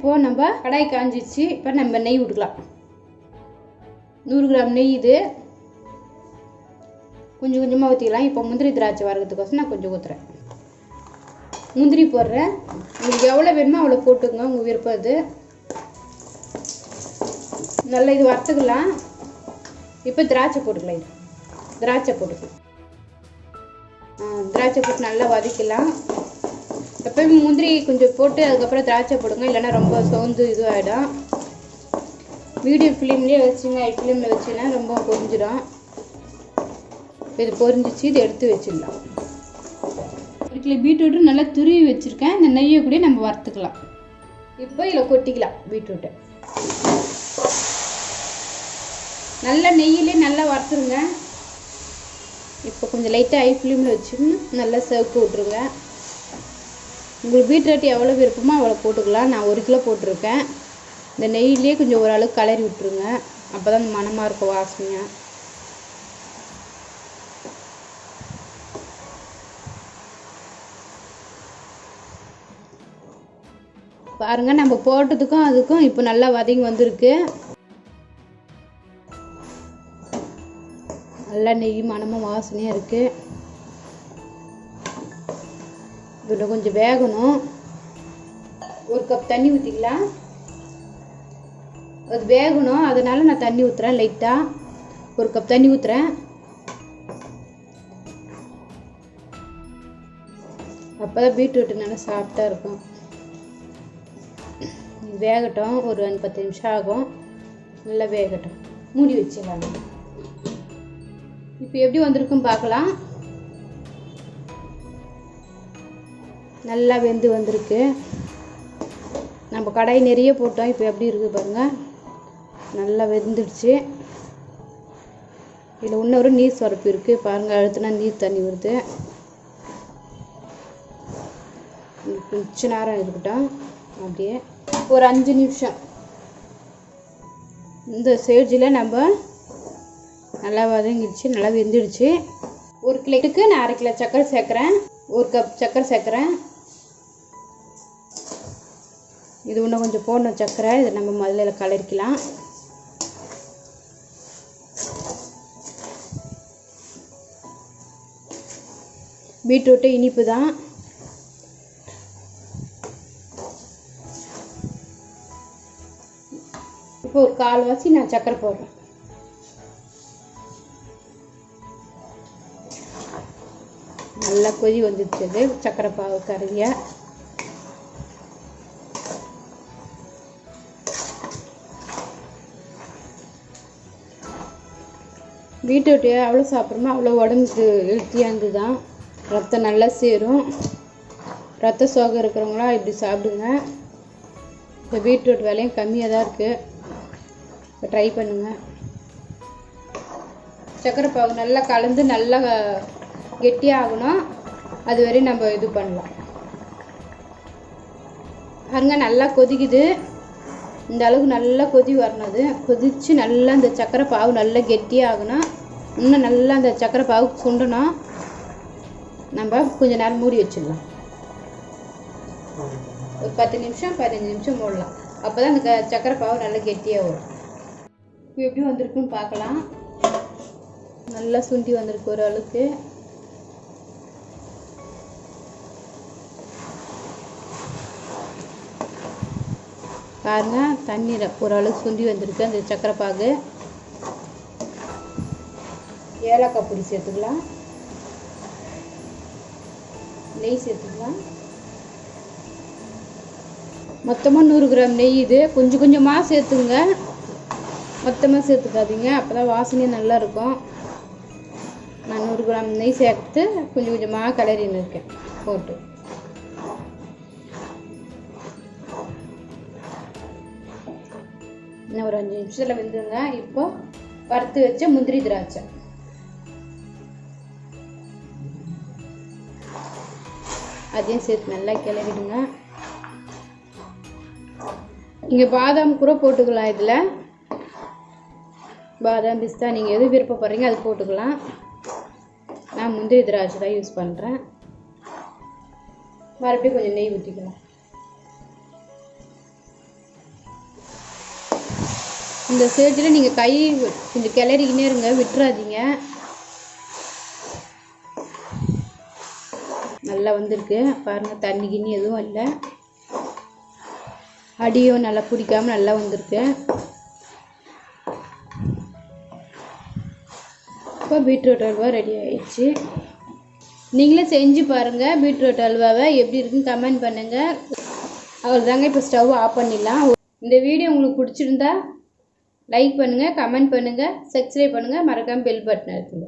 இப்போது நம்ம கடாய் காஞ்சிச்சு. இப்போ நம்ம நெய் விட்டுக்கலாம். 100 கிராம் நெய் இது. கொஞ்சம் கொஞ்சமாக ஊற்றிக்கலாம். இப்போ முந்திரி திராட்சை வறுக்கிறதுக்கோசம் நான் கொஞ்சம் ஊற்றுறேன். முந்திரி போடுறேன். உங்களுக்கு எவ்வளோ வேணுமோ அவ்வளோ போட்டுக்கோங்க, உங்கள் விருப்பம் அது. நல்லா இது வறுத்துக்கலாம். இப்போ திராட்சை போட்டுக்கலாம். இது திராட்சை போட்டுக்கலாம். திராட்சை போட்டு நல்லா வதக்கலாம். எப்போயுமே முந்திரி கொஞ்சம் போட்டு அதுக்கப்புறம் திராட்சை போடுங்க, இல்லைன்னா ரொம்ப சோர்ந்து இது ஆகிடும். மீடியம் ஃப்ளேம்லேயே வச்சுங்க. ஹை ஃப்ளேமில் வச்சுன்னா ரொம்ப பொரிஞ்சிடும். இது பொரிஞ்சிச்சு. இது எடுத்து வச்சிடலாம். 1 கிலோ பீட்ரூட்டு நல்லா துருவி வச்சுருக்கேன். இந்த நெய்யை கூட நம்ம வறுத்துக்கலாம். இப்போ இதில் கொட்டிக்கலாம். பீட்ரூட்டை நல்லா நெய்யிலே நல்லா வறுத்துருங்க. இப்போ கொஞ்சம் லைட்டாக ஹை ஃப்ளேமில் வச்சுன்னு நல்லா செவக்கு விட்ருங்க. உங்களுக்கு பீட்ரூட் எவ்வளோ விருப்பமோ அவ்வளோ போட்டுக்கலாம். நான் 1 கிலோ போட்டிருக்கேன். இந்த நெய்யிலே கொஞ்சம் ஓரளவுக்கு கலரி விட்டுருங்க. அப்போ தான் மணமாக இருக்கும், வாசனையாக. பாருங்கள், நம்ம போட்டதுக்கும் அதுக்கும் இப்போ நல்லா வதங்கி வந்திருக்கு. நல்லா நெய் மணமும் வாசனையாக இருக்குது. இதில் கொஞ்சம் வேகணும். 1 கப் தண்ணி ஊற்றிக்கலாம். அது வேகணும், அதனால் நான் தண்ணி ஊற்றுறேன். லைட்டாக 1 கப் தண்ணி ஊற்றுறேன். அப்போ தான் பீட்ரூட்டு நல்லா சாஃப்டாக இருக்கும். வேகட்டும். ஒரு 10 நிமிஷம் ஆகும். நல்லா வேகட்டும். மூடி வச்சிடலாம். இப்போ எப்படி வந்திருக்குன்னு பார்க்கலாம். நல்லா வெந்து வந்திருக்கு. நம்ம கடாய் நிறைய போட்டோம். இப்போ எப்படி இருக்குது பாருங்கள். நல்லா வெந்துடுச்சு. இதில் இன்னொரு நீர் சுரப்பு இருக்குது பாருங்கள். அழுத்தினா நீர் தண்ணி வருது. கொஞ்ச நேரம் இருக்கட்டும். அப்படியே ஒரு 5 நிமிஷம் இந்த ஸ்டேஜில் நம்ம நல்லா வதங்கிடுச்சு, நல்லா வெந்துடுச்சு. 1 கிலோக்கு நான் 1/2 கிலோ சர்க்கரை சேர்க்குறேன். 1 கப் சர்க்கரை சேர்க்குறேன். இது இன்னும் கொஞ்சம் போடணும் சர்க்கரை. இதை நம்ம முதல்ல கலரிக்கலாம். பீட்ரூட்டு இனிப்பு தான். இப்போ ஒரு 1/4 வாசி நான் சர்க்கரை போடுறேன். நல்லா கொதி வந்துடுச்சு. சர்க்கரை பாவு கரைய பீட்ரூட்டு அவ்வளோ சாப்பிட்றோமோ அவ்வளோ உடம்புக்கு ஹெல்த்தியானது தான். ரத்தம் நல்லா சேரும். ரத்த சோகை இருக்கிறவங்களாம் இப்படி சாப்பிடுங்க. இந்த பீட்ரூட் விலையும் கம்மியாக தான் இருக்குது. இப்போ ட்ரை பண்ணுங்கள். சர்க்கரை பாவு நல்லா கலந்து நல்லா கெட்டியாகணும். அது வரையும் நம்ம இது பண்ணலாம். பாருங்க, நல்லா கொதிக்குது. இந்த அளவுக்கு நல்லா கொதி வரணும். அது கொதித்து நல்லா இந்த சர்க்கரை பாவு நல்லா கெட்டியாகணும். இன்னும் நல்லா அந்த சர்க்கரை பாவு சுண்டணும். நம்ம கொஞ்சம் நேரம் மூடி வச்சிடலாம். ஒரு 10 நிமிஷம் 15 நிமிஷம் மூடலாம். அப்போ தான் அந்த சர்க்கரை பாவு நல்லா கெட்டியாக வரும். இப்போ எப்படி வந்திருக்குன்னு பார்க்கலாம். நல்லா சுண்டி வந்திருக்கு ஓரளவுக்கு. பாருங்கள், தண்ணீரை ஓரளவுக்கு சுண்டி வந்திருக்கு அந்த சர்க்கரை பாகு. ஏலக்காய் பொடி சேர்த்துக்கலாம். நெய் சேர்த்துக்கலாம். மொத்தமாக 100 கிராம் நெய். இது கொஞ்சம் கொஞ்சமாக சேர்த்துங்க, மொத்தமாக சேர்த்துக்காதீங்க. அப்போ தான் வாசனையும் நல்லா இருக்கும். நான் 100 கிராம் நெய் சேர்த்து கொஞ்சம் கொஞ்சமாக கலரின்னு இருக்கேன் போட்டு. இன்னும் ஒரு 5 நிமிஷத்தில் வெந்துருங்க. இப்போ வறுத்து வச்ச முந்திரி திராட்சை அதையும் சேர்த்து நல்லா கிளறிடுங்க. நீங்கள் பாதாம் கூட போட்டுக்கலாம். இதில் பாதாம் பிஸ்தா நீங்கள் எது விருப்பப்படுறீங்க அது போட்டுக்கலாம். நான் முந்திரி திராட்சை தான் யூஸ் பண்ணுறேன். மறுபடியும் கொஞ்சம் நெய் ஊற்றிக்கலாம். இந்த ஸ்டேஜில் நீங்கள் கை கொஞ்சம் கிளறிக்கினே இருங்க, விட்டுறாதீங்க. நல்லா வந்திருக்கு பாருங்கள், தண்ணி கிண்ணி எதுவும் இல்லை, அடியும் நல்லா பிடிக்காமல் நல்லா வந்திருக்கு. இப்போ பீட்ரூட் அல்வா ரெடி ஆயிடுச்சு. நீங்களே செஞ்சு பாருங்கள் பீட்ரூட் அல்வாவை, எப்படி இருக்குன்னு கமெண்ட் பண்ணுங்கள். அவ்வளோதாங்க, இப்போ ஸ்டவ் ஆஃப் பண்ணிடலாம். இந்த வீடியோ உங்களுக்கு பிடிச்சிருந்தா லைக் பண்ணுங்கள், கமெண்ட் பண்ணுங்கள், சப்ஸ்கிரைப் பண்ணுங்கள், மறக்காமல் பெல் பட்டன் அழுத்துங்க.